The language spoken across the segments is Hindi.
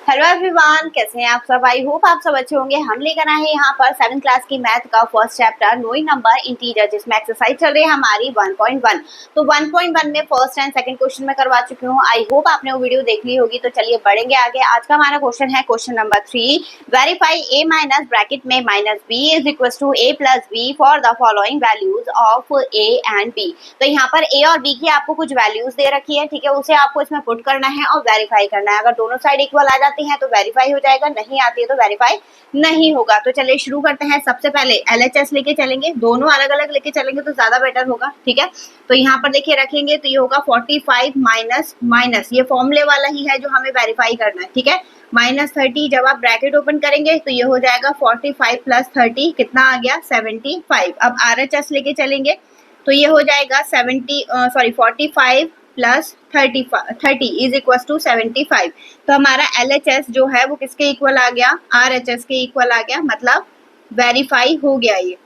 हेलो एवरीवन, कैसे हैं आप सब। आई होप आप सब अच्छे होंगे। हम लेकर आए हैं यहाँ पर 7th क्लास की मैथ का first chapter knowing number integer, जिसमें एक्सरसाइज चल रही है हमारी 1.1। तो 1.1 में फर्स्ट एंड सेकंड क्वेश्चन में करवा चुकी हूँ। आई होप आपने वो वीडियो देख ली होगी। तो चलिए बढ़ेंगे आगे। आज का हमारा क्वेश्चन है question number 3। Verify a minus bracket में minus b is equal to a plus b for the following values of a and b। तो यहाँ पर a और b की आपको कुछ वैल्यूज दे रखी है, ठीक है। उसे आपको इसमें पुट करना है और वेरीफाई करना है। अगर दोनों साइड इक्वल आ जाती है तो वेरीफाई हो जाएगा, नहीं आती है तो वेरीफाई नहीं होगा। तो चलिए शुरू करते हैं। सबसे पहले LHS लेके चलेंगे, दोनों अलग अलग लेके चलेंगे तो ज्यादा बेटर होगा, ठीक है। तो यहाँ पर देखिए रखेंगे तो ये होगा 45 माइनस माइनस, ये फॉर्मूले वाला ही है जो हमें वेरीफाई करना है, ठीक है। माइनस 30, जब आप ब्रैकेट ओपन करेंगे तो ये हो जाएगा 45 प्लस 30, कितना आ गया 75। अब RHS लेके चलेंगे तो ये हो जाएगा 45 प्लस 30 इज इक्वल टू 75। तो हमारा LHS जो है वो किसके इक्वल आ गया, RHS के इक्वल आ गया, मतलब वेरीफाई हो गया ये,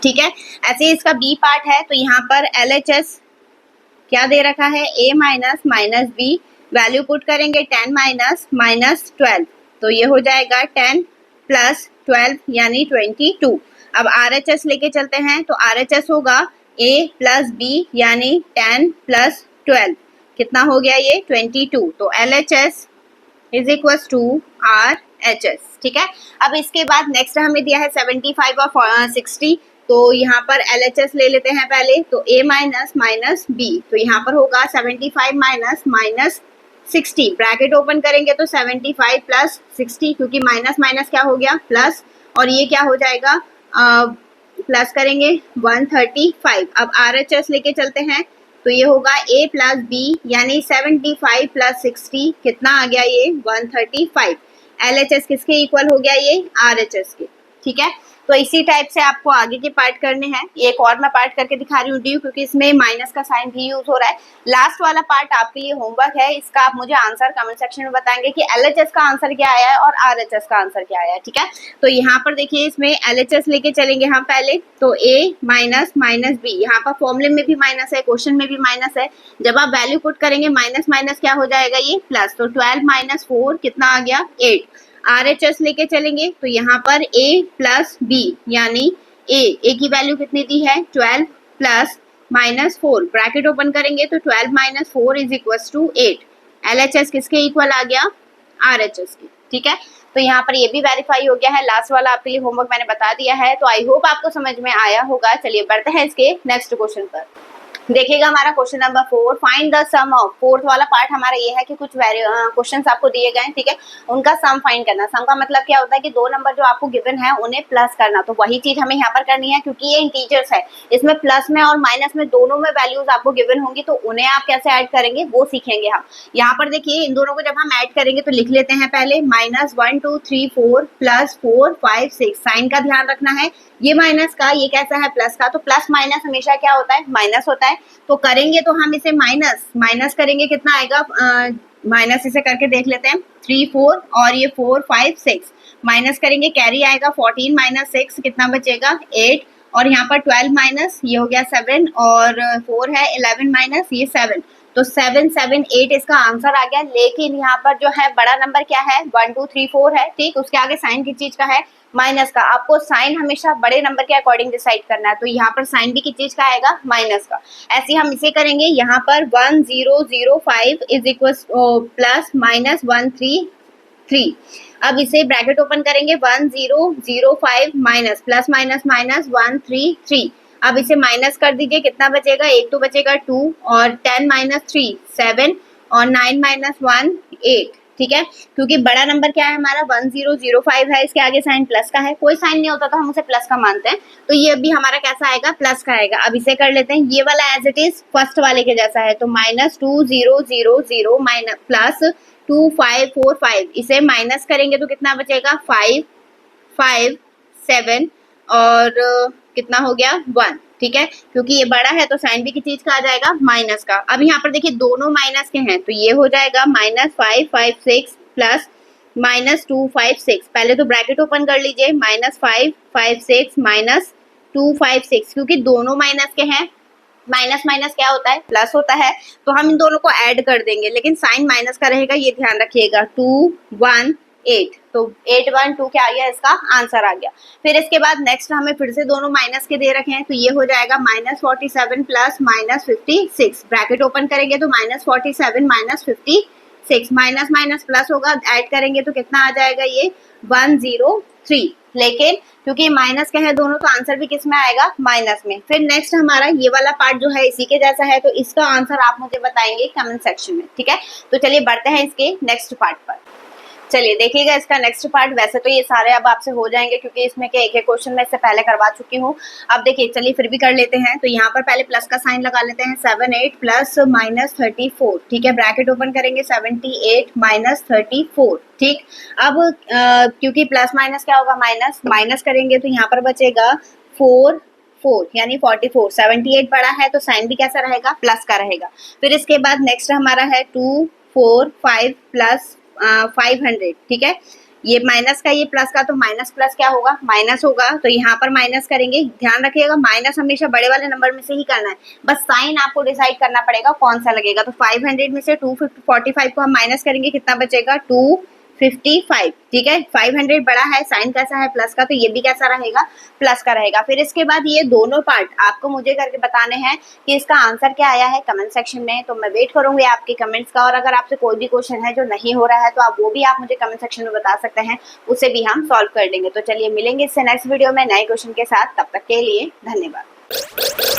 ठीक है। ऐसे इसका B पार्ट है तो यहाँ पर LHS क्या दे रखा है, a minus minus b, value put करेंगे 10 माइनस माइनस 12, तो ये हो जाएगा 10 प्लस 12 यानी 22। अब RHS लेके चलते हैं तो RHS होगा a प्लस b यानी 10 प्लस 12, कितना हो गया ये 22। तो LHS is equal to RHS, ठीक है। अब इसके बाद नेक्स्ट हमें दिया है 75 और 60, तो यहाँ पर LHS ले लेते हैं पहले। तो a माइनस माइनस b, तो यहाँ पर होगा 75 माइनस माइनस 60, ब्रैकेट ओपन करेंगे तो 75 प्लस 60, क्योंकि माइनस माइनस क्या हो गया प्लस, और ये क्या हो जाएगा प्लस करेंगे 135। अब RHS लेके चलते हैं तो ये होगा a प्लस b यानी 75 प्लस 60, कितना आ गया ये 135। LHS किसके इक्वल हो गया ये RHS के, ठीक है। तो इसी टाइप से आपको आगे के पार्ट करने हैं। एक और मैं पार्ट करके दिखा रही हूँ ड्यू, क्योंकि इसमें माइनस का साइन भी यूज हो रहा है। लास्ट वाला पार्ट आपके लिए होमवर्क है, इसका आप मुझे आंसर कमेंट सेक्शन में बताएंगे कि LHS का आंसर क्या आया है और RHS का आंसर क्या आया है, ठीक है। तो यहाँ पर देखिए इसमें LHS लेके चलेंगे हम पहले। तो a माइनस माइनस b, यहाँ पर फॉर्मूले में भी माइनस है, क्वेश्चन में भी माइनस है। जब आप वैल्यू पुट करेंगे माइनस माइनस क्या हो जाएगा ये प्लस, तो 12 माइनस 4 कितना आ गया 8। RHS लेके चलेंगे तो यहाँ पर a प्लस b यानी a की वैल्यू कितनी दी है 12 प्लस माइनस 4, ब्रैकेट ओपन करेंगे तो 12 minus 4 is equal to 8। LHS किसके इक्वल आ गया RHS के, ठीक है। तो यहाँ पर ये भी वेरीफाई हो गया है। लास्ट वाला आपके लिए होमवर्क मैंने बता दिया है, तो आई होप आपको समझ में आया होगा। चलिए बढ़ते हैं इसके नेक्स्ट क्वेश्चन पर। देखिएगा हमारा question number 4, find the sum of. Fourth वाला पार्ट हमारा ये है कि कुछ क्वेश्चंस आपको दिए गए हैं, ठीक है, उनका सम फाइंड करना। सम का मतलब क्या होता है कि दो नंबर जो आपको गिवन है उन्हें प्लस करना। तो वही चीज हमें यहाँ पर करनी है, क्योंकि ये इंटीजर्स है, इसमें प्लस में और माइनस में दोनों में वैल्यूज आपको गिवन होंगी, तो उन्हें आप कैसे ऐड करेंगे वो सीखेंगे हम। यहाँ पर देखिए इन दोनों को जब हम ऐड करेंगे तो लिख लेते हैं पहले माइनस 1 2 3 4 प्लस 4 5 6, साइन का ध्यान रखना है। ये माइनस का, ये कैसा है प्लस का, तो प्लस माइनस हमेशा क्या होता है माइनस होता है। तो करेंगे तो हम इसे माइनस माइनस करेंगे, कितना आएगा माइनस इसे करके देख लेते हैं 3 4 और ये 4 5 6, माइनस करेंगे कैरी आएगा 14 माइनस 6, कितना बचेगा 8, और यहाँ पर 12 माइनस ये हो गया 7 और 4 है 11 माइनस ये 7, तो 7 7 8 इसका आंसर आ गया। लेकिन यहाँ पर जो है बड़ा नंबर क्या है 1 2 3 4 है, ठीक, उसके आगे साइन किस चीज का है माइनस का। आपको साइन हमेशा बड़े नंबर के अकॉर्डिंग डिसाइड करना है, तो यहाँ पर साइन भी किस चीज का आएगा माइनस का। ऐसे हम इसे करेंगे, यहाँ पर 1 0 0 5 इज इक्वल प्लस माइनस 1 3 3। अब इसे ब्रैकेट ओपन करेंगे 1 0 0 5 माइनस प्लस माइनस माइनस 1 3 3। अब इसे माइनस कर दीजिए, कितना बचेगा, एक तो बचेगा 2 और 10 माइनस 3 7 और 9 माइनस 1 8, ठीक है। क्योंकि बड़ा नंबर क्या है हमारा 1005 है, इसके आगे साइन प्लस का है, कोई साइन नहीं होता तो हम उसे प्लस का मानते हैं, तो ये भी हमारा कैसा आएगा प्लस का आएगा। अब इसे कर लेते हैं, ये वाला एज इट इज फर्स्ट वाले के जैसा है, तो माइनस 2 0 0 0 माइनस प्लस 2 5 4 5, इसे माइनस करेंगे तो कितना बचेगा 5 5 7 और कितना हो गया 1, ठीक है। क्योंकि ये बड़ा है तो साइन भी किस चीज का आ जाएगा माइनस का। अब यहाँ पर देखिए दोनों माइनस के हैं, तो ये हो जाएगा माइनस 5 5 6 प्लस माइनस 2 5 6। पहले तो ब्रैकेट ओपन कर लीजिए, माइनस 5 5 6 माइनस 2 5 6, क्योंकि दोनों माइनस के हैं माइनस माइनस क्या होता है, प्लस होता है, तो हम इन दोनों को ऐड कर देंगे, लेकिन साइन माइनस का रहेगा, ये ध्यान रखिएगा। 2 1 8, तो 8 1 2 क्या आ गया, इसका आंसर आ गया। फिर इसके बाद नेक्स्ट हमें फिर से दोनों माइनस के दे रखे हैं, तो ये हो जाएगा -47 प्लस -56, ब्रैकेट ओपन करेंगे तो -47 -56, माइनस माइनस प्लस होगा, ऐड करेंगे तो कितना आ जाएगा, ये 103। लेकिन क्योंकि माइनस का है दोनों, तो आंसर भी किस में आएगा, माइनस में। फिर नेक्स्ट हमारा ये वाला पार्ट जो है इसी के जैसा है, तो इसका आंसर आप मुझे बताएंगे कमेंट सेक्शन में, ठीक है। तो चलिए बढ़ते हैं इसके नेक्स्ट पार्ट पर। चलिए देखिएगा इसका नेक्स्ट पार्ट। वैसे तो ये सारे अब आपसे हो जाएंगे, क्योंकि इसमें के एक एक क्वेश्चन मैं इससे पहले करवा चुकी हूँ। अब देखिए, चलिए फिर भी कर लेते हैं। तो यहाँ पर पहले प्लस का साइन लगा लेते हैं, 78 प्लस -34, ठीक है। ब्रैकेट ओपन करेंगे, 78 -34, ठीक। अब क्योंकि प्लस माइनस क्या होगा, माइनस, माइनस करेंगे तो यहाँ पर बचेगा 4 यानी 44। 78 बड़ा है तो साइन भी कैसा रहेगा, प्लस का रहेगा। फिर इसके बाद नेक्स्ट हमारा है 2 4 5 प्लस 500, ठीक है। ये माइनस का, ये प्लस का, तो माइनस प्लस क्या होगा, माइनस होगा, तो यहाँ पर माइनस करेंगे। ध्यान रखिएगा माइनस हमेशा बड़े वाले नंबर में से ही करना है, बस साइन आपको डिसाइड करना पड़ेगा कौन सा लगेगा। तो 500 में से 245 को हम माइनस करेंगे, कितना बचेगा, 255, ठीक है। 500 बड़ा है, साइन कैसा है, प्लस का, तो ये भी कैसा रहेगा, प्लस का रहेगा। फिर इसके बाद ये दोनों पार्ट आपको मुझे करके बताने हैं कि इसका आंसर क्या आया है कमेंट सेक्शन में। तो मैं वेट करूंगी आपके कमेंट्स का, और अगर आपसे कोई भी क्वेश्चन है जो नहीं हो रहा है तो आप वो भी आप मुझे कमेंट सेक्शन में बता सकते हैं, उसे भी हम सॉल्व कर लेंगे। तो चलिए मिलेंगे इससे नेक्स्ट वीडियो में नए क्वेश्चन के साथ, तब तक के लिए धन्यवाद।